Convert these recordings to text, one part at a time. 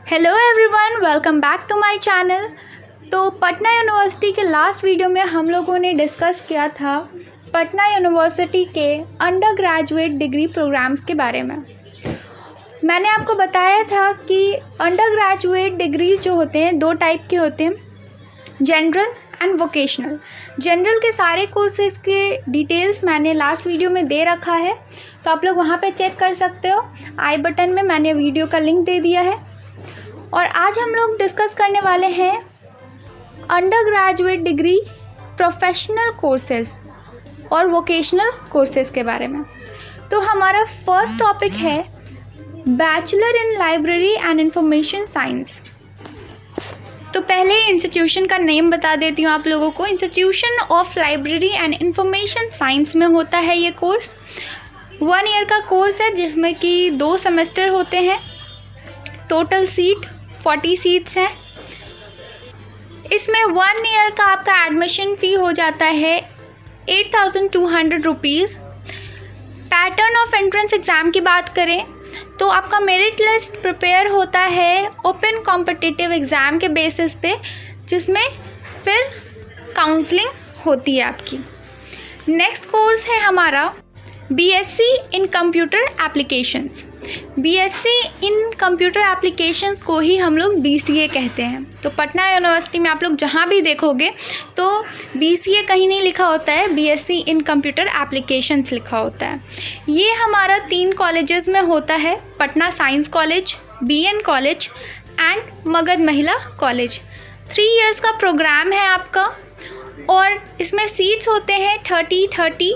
Hello everyone, welcome back to my channel. तो Patna university के last video में हम लोगों ने डिस्कस किया था पटना यूनिवर्सिटी के अंडर ग्रेजुएट डिग्री प्रोग्राम्स के बारे में। मैंने आपको बताया था कि अंडर ग्रेजुएट डिग्रीज़ जो होते हैं दो टाइप के होते हैं, जनरल एंड वोकेशनल। जनरल के सारे कोर्सेज के डिटेल्स मैंने लास्ट वीडियो में दे रखा है, तो आप लोग वहाँ पे चेक कर सकते हो। आई बटन में मैंने वीडियो का लिंक दे दिया है। और आज हम लोग डिस्कस करने वाले हैं under graduate degree professional courses और वोकेशनल कोर्सेज के बारे में। तो हमारा फर्स्ट टॉपिक है bachelor in library and information science. तो पहले इंस्टीट्यूशन का नेम बता देती हूँ आप लोगों को। Institution of library and information science में होता है ये कोर्स। 1 ईयर का कोर्स है जिसमें कि 2 सेमेस्टर होते हैं। टोटल सीट 40 सीट्स हैं। इसमें 1 ईयर का आपका एडमिशन फ़ी हो जाता है 8,200 rupees. Pattern of entrance exam की बात करें तो आपका मेरिट लिस्ट प्रिपेयर होता है ओपन कॉम्पिटिटिव एग्ज़ाम के बेसिस पे, जिसमें फिर काउंसलिंग होती है आपकी। नेक्स्ट कोर्स है हमारा BSc in computer applications. BSc in computer applications को ही हम लोग बीसीए कहते हैं। तो पटना यूनिवर्सिटी में आप लोग जहाँ भी देखोगे तो बीसीए कहीं नहीं लिखा होता है, बीएससी इन कंप्यूटर एप्लीकेशंस लिखा होता है। ये हमारा 3 कॉलेजेस में होता है, Patna science college, BN college and Magadh Mahila college. 3 years का प्रोग्राम है आपका और इसमें सीट्स होते हैं 30।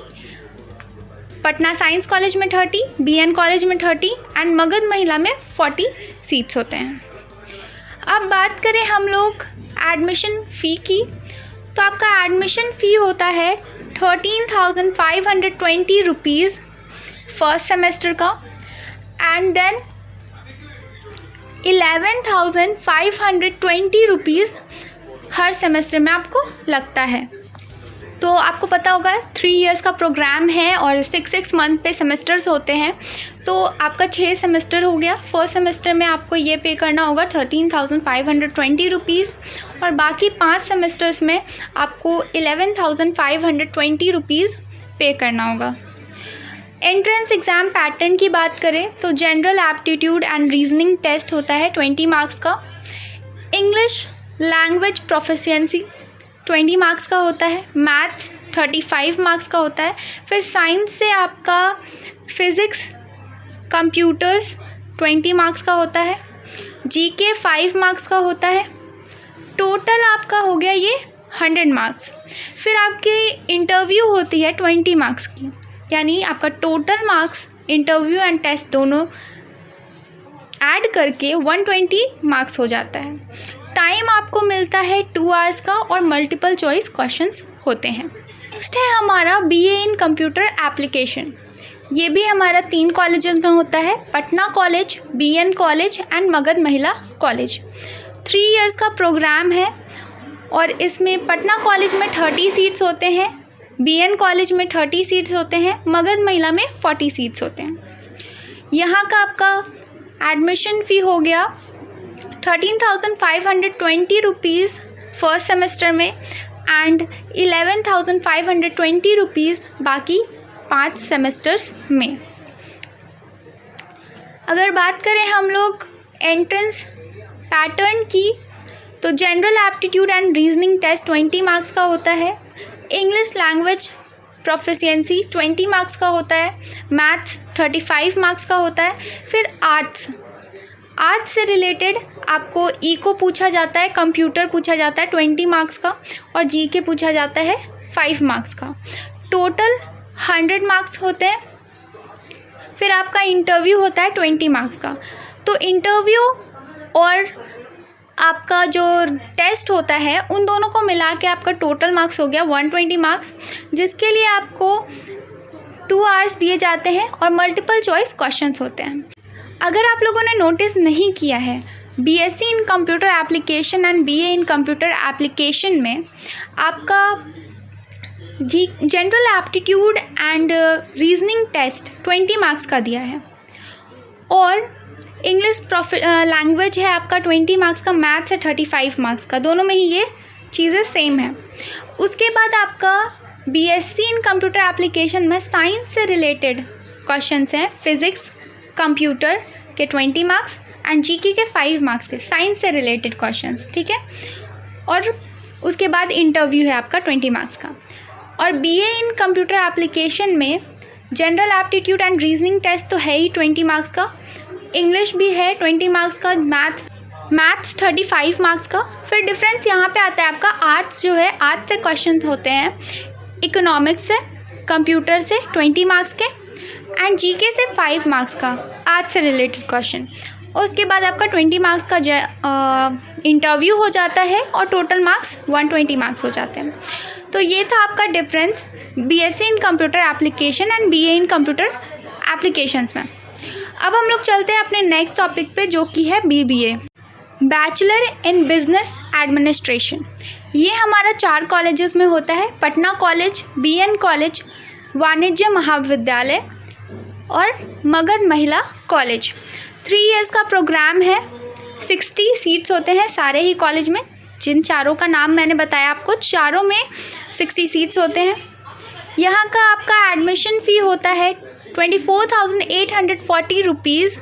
पटना साइंस कॉलेज में 30, बीएन कॉलेज में 30 एंड मगध महिला में 40 सीट्स होते हैं। अब बात करें हम लोग एडमिशन फ़ी की, तो आपका एडमिशन फ़ी होता है 13,520 रुपीज़ फर्स्ट सेमेस्टर का एंड देन 11,520 रुपीज़ हर सेमेस्टर में आपको लगता है। तो आपको पता होगा 3 इयर्स का प्रोग्राम है और 6 मंथ पे सेमेस्टर्स होते हैं, तो आपका 6 सेमेस्टर हो गया। फर्स्ट सेमेस्टर में आपको ये पे करना होगा 13,520 रुपीज़ और बाकी 5 सेमेस्टर्स में आपको 11,520 रुपीज़ पे करना होगा। एंट्रेंस एग्ज़ाम पैटर्न की बात करें तो general aptitude and reasoning test होता है 20 मार्क्स का। इंग्लिश लैंग्वेज प्रोफिशिएंसी 20 मार्क्स का होता है। मैथ 35 मार्क्स का होता है। फिर साइंस से आपका फिज़िक्स कंप्यूटर्स 20 मार्क्स का होता है। जीके 5 मार्क्स का होता है। टोटल आपका हो गया ये 100 मार्क्स। फिर आपकी इंटरव्यू होती है 20 मार्क्स की, यानी आपका total marks interview and test दोनों ऐड करके 120 मार्क्स हो जाता है। टाइम आपको मिलता है 2 आवर्स का और मल्टीपल चॉइस क्वेश्चंस होते हैं। नेक्स्ट है हमारा बीए इन कंप्यूटर एप्लीकेशन। ये भी हमारा 3 कॉलेजेस में होता है, Patna college, BN college and Magadh Mahila college. 3 years का प्रोग्राम है और इसमें पटना कॉलेज में 30 सीट्स होते हैं, बीएन कॉलेज में 30 सीट्स होते हैं, मगध महिला में 40 सीट्स होते हैं। यहाँ का आपका एडमिशन फ़ी हो गया 13,520 रुपीज़ फर्स्ट सेमेस्टर में एंड 11,520 रुपीज़ बाकी 5 सेमेस्टर्स में। अगर बात करें हम लोग एंट्रेंस पैटर्न की तो general aptitude and reasoning test 20 marks का होता है। इंग्लिश लैंग्वेज प्रोफिशिएंसी 20 मार्क्स का होता है। मैथ्स 35 मार्क्स का होता है। फिर आर्ट्स से रिलेटेड आपको इको पूछा जाता है, कंप्यूटर पूछा जाता है 20 मार्क्स का और जीके पूछा जाता है 5 मार्क्स का। टोटल 100 मार्क्स होते हैं। फिर आपका इंटरव्यू होता है 20 मार्क्स का। तो इंटरव्यू और आपका जो टेस्ट होता है उन दोनों को मिला के आपका टोटल मार्क्स हो गया 120 मार्क्स, जिसके लिए आपको 2 आवर्स दिए जाते हैं और मल्टीपल चॉइस क्वेश्चंस होते हैं। अगर आप लोगों ने नोटिस नहीं किया है, BSc in computer application and BA in computer application में आपका general aptitude and reasoning test 20 marks का दिया है और इंग्लिश लैंग्वेज है आपका 20 मार्क्स का, मैथ्स है 35 मार्क्स का, दोनों में ही ये चीज़ें सेम हैं। उसके बाद आपका बीएससी इन कंप्यूटर एप्लीकेशन में साइंस से रिलेटेड क्वेश्चंस हैं, फिज़िक्स कंप्यूटर के 20 मार्क्स एंड जीके के 5 मार्क्स के साइंस से रिलेटेड क्वेश्चंस, ठीक है। और उसके बाद इंटरव्यू है आपका 20 मार्क्स का। और बीए इन कंप्यूटर एप्लीकेशन में general aptitude and reasoning test तो है ही 20 मार्क्स का, इंग्लिश भी है 20 मार्क्स का, मैथ्स 35 मार्क्स का। फिर डिफरेंस यहाँ पे आता है आपका आर्ट्स जो है, आर्ट्स से क्वेश्चन होते हैं, इकोनॉमिक्स से, कंप्यूटर से 20 मार्क्स के एंड जीके से 5 मार्क्स का आर्ट्स से रिलेटेड क्वेश्चन। और उसके बाद आपका 20 मार्क्स का इंटरव्यू हो जाता है और टोटल मार्क्स 120 मार्क्स हो जाते हैं। तो ये था आपका difference BSc in computer application and BA in computer applications में। अब हम लोग चलते हैं अपने नेक्स्ट टॉपिक पे जो कि है BBA, bachelor in business administration. ये हमारा 4 कॉलेजेस में होता है, पटना कॉलेज, बीएन कॉलेज, वाणिज्य महाविद्यालय और मगध महिला कॉलेज। 3 इयर्स का प्रोग्राम है, 60 सीट्स होते हैं सारे ही कॉलेज में। जिन चारों का नाम मैंने बताया आपको, चारों में 60 सीट्स होते हैं। यहाँ का आपका एडमिशन फ़ी होता है 24,840 रुपीज़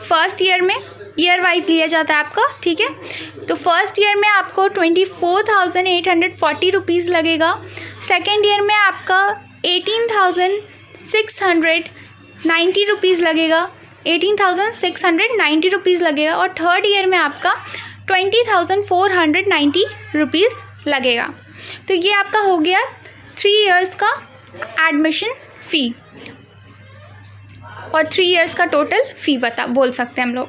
फर्स्ट ईयर में, ईयर वाइज लिया जाता है आपका, ठीक है। तो फर्स्ट ईयर में आपको 24,840 रुपीज़ लगेगा, सेकेंड ईयर में आपका 18,690 रुपीज़ लगेगा, 18,690 रुपीज़ लगेगा और थर्ड ईयर में आपका 20,490 रुपीज़ लगेगा। तो ये आपका हो गया 3 इयर्स का एडमिशन फ़ी और 3 इयर्स का टोटल फ़ी बोल सकते हैं हम लोग।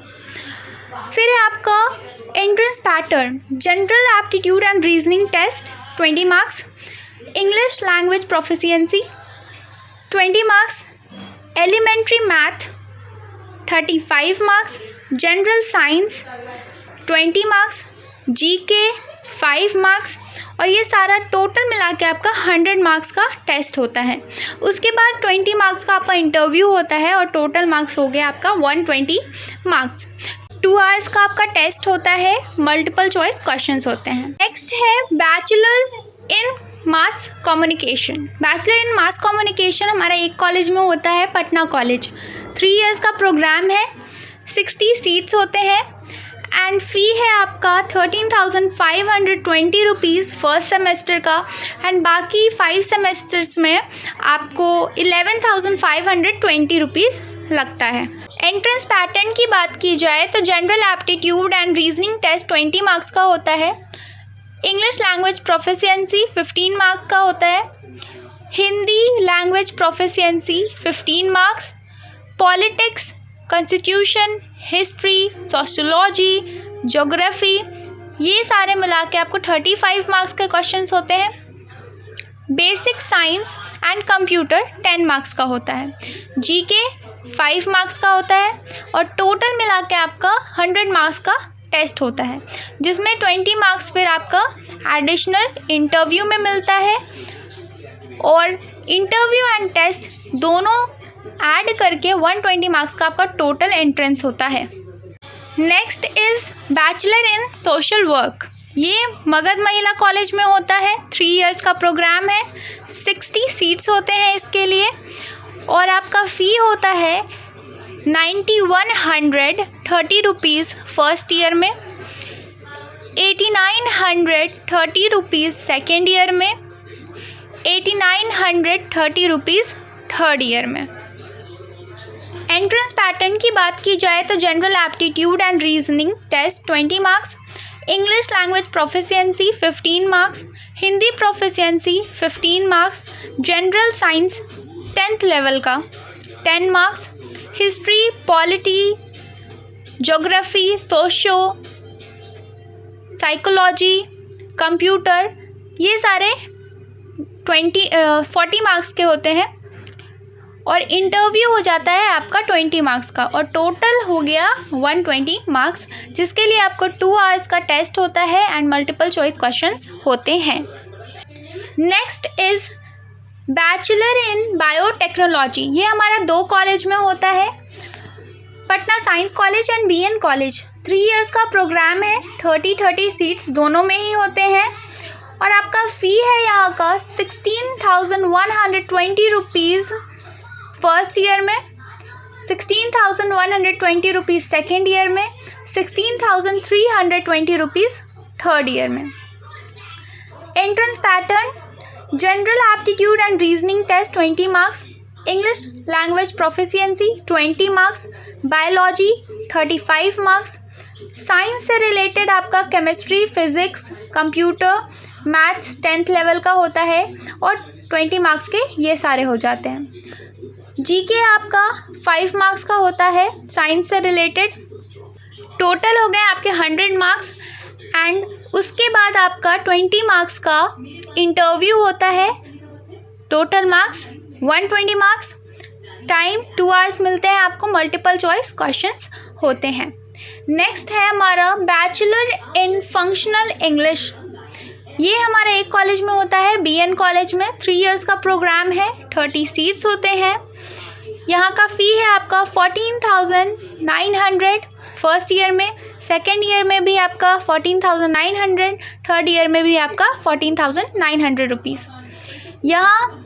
फिर है आपका entrance pattern, general aptitude and reasoning test 20 marks, English language proficiency 20 marks, elementary math 35 marks, general science 20 marks, GK 5 marks और ये सारा टोटल मिला के आपका 100 मार्क्स का टेस्ट होता है। उसके बाद 20 मार्क्स का आपका इंटरव्यू होता है और टोटल मार्क्स हो गया आपका 120 मार्क्स। 2 आवर्स का आपका टेस्ट होता है, मल्टीपल चॉइस क्वेश्चंस होते हैं। नेक्स्ट है bachelor in mass communication. Bachelor in mass communication हमारा एक कॉलेज में होता है, पटना कॉलेज। 3 इयर्स का प्रोग्राम है, 60 सीट्स होते हैं एंड फ़ी है आपका 13,520 रुपीज़ फर्स्ट सेमेस्टर का एंड बाकी 5 सेमेस्टर्स में आपको 11,520 रुपीज़ लगता है। एंट्रेंस पैटर्न की बात की जाए तो general aptitude and reasoning test 20 marks का होता है, इंग्लिश लैंग्वेज प्रोफिशिएंसी 15 मार्क्स का होता है, Hindi language proficiency 15 marks, politics, constitution, history, sociology, geography, ये सारे मिला के आपको 35 मार्क्स के क्वेश्चंस होते हैं। Basic science and computer 10 marks का होता है, जीके 5 मार्क्स का होता है और टोटल मिला के आपका 100 मार्क्स का टेस्ट होता है, जिसमें 20 मार्क्स फिर आपका एडिशनल इंटरव्यू में मिलता है और इंटरव्यू एंड टेस्ट दोनों ऐड करके 120 मार्क्स का आपका टोटल एंट्रेंस होता है। Next is bachelor in social work. ये मगध महिला कॉलेज में होता है, 3 इयर्स का प्रोग्राम है, 60 सीट्स होते हैं इसके लिए और आपका फ़ी होता है 9,130 रुपीज़ फर्स्ट ईयर में, 8,930 रुपीज़ सेकेंड ईयर में, 8,930 रुपीज़ थर्ड ईयर में। एंट्रेंस पैटर्न की बात की जाए तो general aptitude and reasoning test 20 marks, English language proficiency 15 marks, Hindi proficiency 15 marks, general science 10th level का 10 marks, history, polity, geography, socio, psychology, computer, ये सारे 40 मार्क्स के होते हैं और इंटरव्यू हो जाता है आपका 20 मार्क्स का और टोटल हो गया 120 मार्क्स, जिसके लिए आपको 2 आवर्स का टेस्ट होता है एंड मल्टीपल चॉइस क्वेश्चंस होते हैं। Next is bachelor in biotechnology. ये हमारा 2 कॉलेज में होता है, Patna science college and BN college 3 years का प्रोग्राम है। 30 सीट्स दोनों में ही होते हैं और आपका फ़ी है यहाँ का 16,120 रुपीज़ फर्स्ट ईयर में, 16,120 रुपीज़ सेकेंड ईयर में, 16,320 रुपीज़ थर्ड ईयर में। Entrance pattern: general aptitude and reasoning test 20 marks, English language proficiency 20 marks, biology 35 marks, science से रिलेटेड आपका chemistry, physics, computer, maths 10th level का होता है और 20 marks के ये सारे हो जाते हैं। जीके आपका 5 मार्क्स का होता है साइंस से रिलेटेड। टोटल हो गए आपके 100 मार्क्स एंड उसके बाद आपका 20 मार्क्स का इंटरव्यू होता है। Total marks 120 marks, time 2 hours मिलते हैं आपको, मल्टीपल चॉइस क्वेश्चंस होते हैं। नेक्स्ट है हमारा बैचलर इन फंक्शनल इंग्लिश। ये हमारे एक कॉलेज में होता है, BN कॉलेज में। 3 इयर्स का प्रोग्राम है, 30 सीट्स होते हैं। यहाँ का फ़ी है आपका 14,900 फर्स्ट ईयर में, सेकेंड ईयर में भी आपका 14,900, थर्ड ईयर में भी आपका 14,900 रुपीज़। यहाँ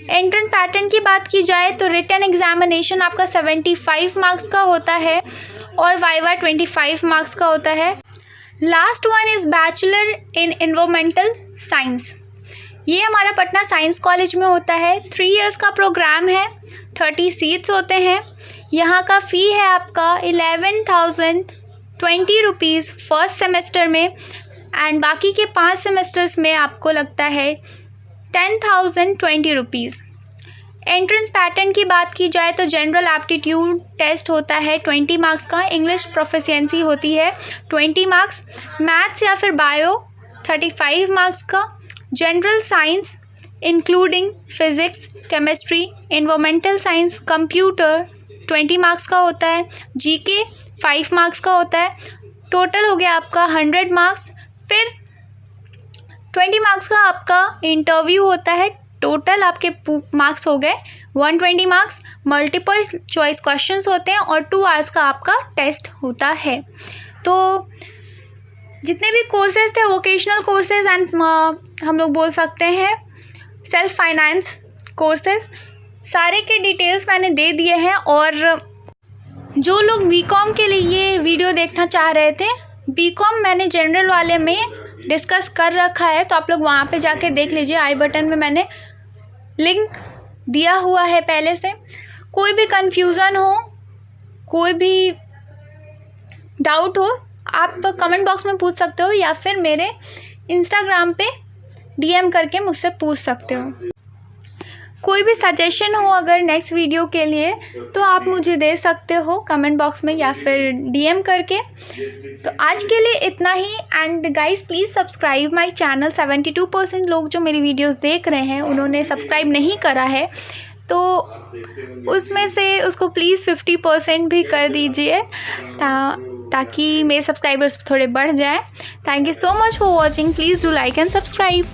एंट्रेंस पैटर्न की बात की जाए तो रिटन एग्जामिनेशन आपका 75 मार्क्स का होता है और वाइवा 25 मार्क्स का होता है। Last one is bachelor in environmental science. ये हमारा पटना साइंस कॉलेज में होता है। 3 इयर्स का प्रोग्राम है, 30 सीट्स होते हैं। यहाँ का फ़ी है आपका 11,020 रुपीज़ फर्स्ट सेमेस्टर में एंड बाकी के 5 सेमेस्टर्स में आपको लगता है 10,020 रुपीज़। एंट्रेंस पैटर्न की बात की जाए तो जनरल एप्टीट्यूड टेस्ट होता है 20 मार्क्स का, इंग्लिश प्रोफिशिएंसी होती है 20 मार्क्स, मैथ्स या फिर बायो 35 मार्क्स का, general science including physics, chemistry, environmental science, computer 20 marks का होता है, जीके 5 मार्क्स का होता है। टोटल हो गया आपका 100 मार्क्स। फिर 20 मार्क्स का आपका इंटरव्यू होता है। टोटल आपके मार्क्स हो गए 120 मार्क्स, मल्टीपल चॉइस क्वेश्चंस होते हैं और 2 आवर्स का आपका टेस्ट होता है। तो जितने भी कोर्सेज थे वोकेशनल कोर्सेज एंड हम लोग बोल सकते हैं सेल्फ फाइनेंस कोर्सेज, सारे के डिटेल्स मैंने दे दिए हैं। और जो लोग बीकॉम के लिए ये वीडियो देखना चाह रहे थे, बीकॉम मैंने जनरल वाले में डिस्कस कर रखा है, तो आप लोग वहाँ पे जाके देख लीजिए। आई बटन में मैंने लिंक दिया हुआ है पहले से। कोई भी कन्फ्यूज़न हो, कोई भी डाउट हो, आप कमेंट बॉक्स में पूछ सकते हो या फिर मेरे इंस्टाग्राम पे DM करके मुझसे पूछ सकते हो। कोई भी सजेशन हो अगर नेक्स्ट वीडियो के लिए तो आप मुझे दे सकते हो कमेंट बॉक्स में या फिर DM करके। तो आज के लिए इतना ही and guys please subscribe my channel. 72% लोग जो मेरी वीडियोस देख रहे हैं उन्होंने सब्सक्राइब नहीं करा है, तो उसमें से उसको प्लीज़ 50% भी कर दीजिए ताकि मेरे सब्सक्राइबर्स थोड़े बढ़ जाए। Thank you so much for watching. Please do like and subscribe.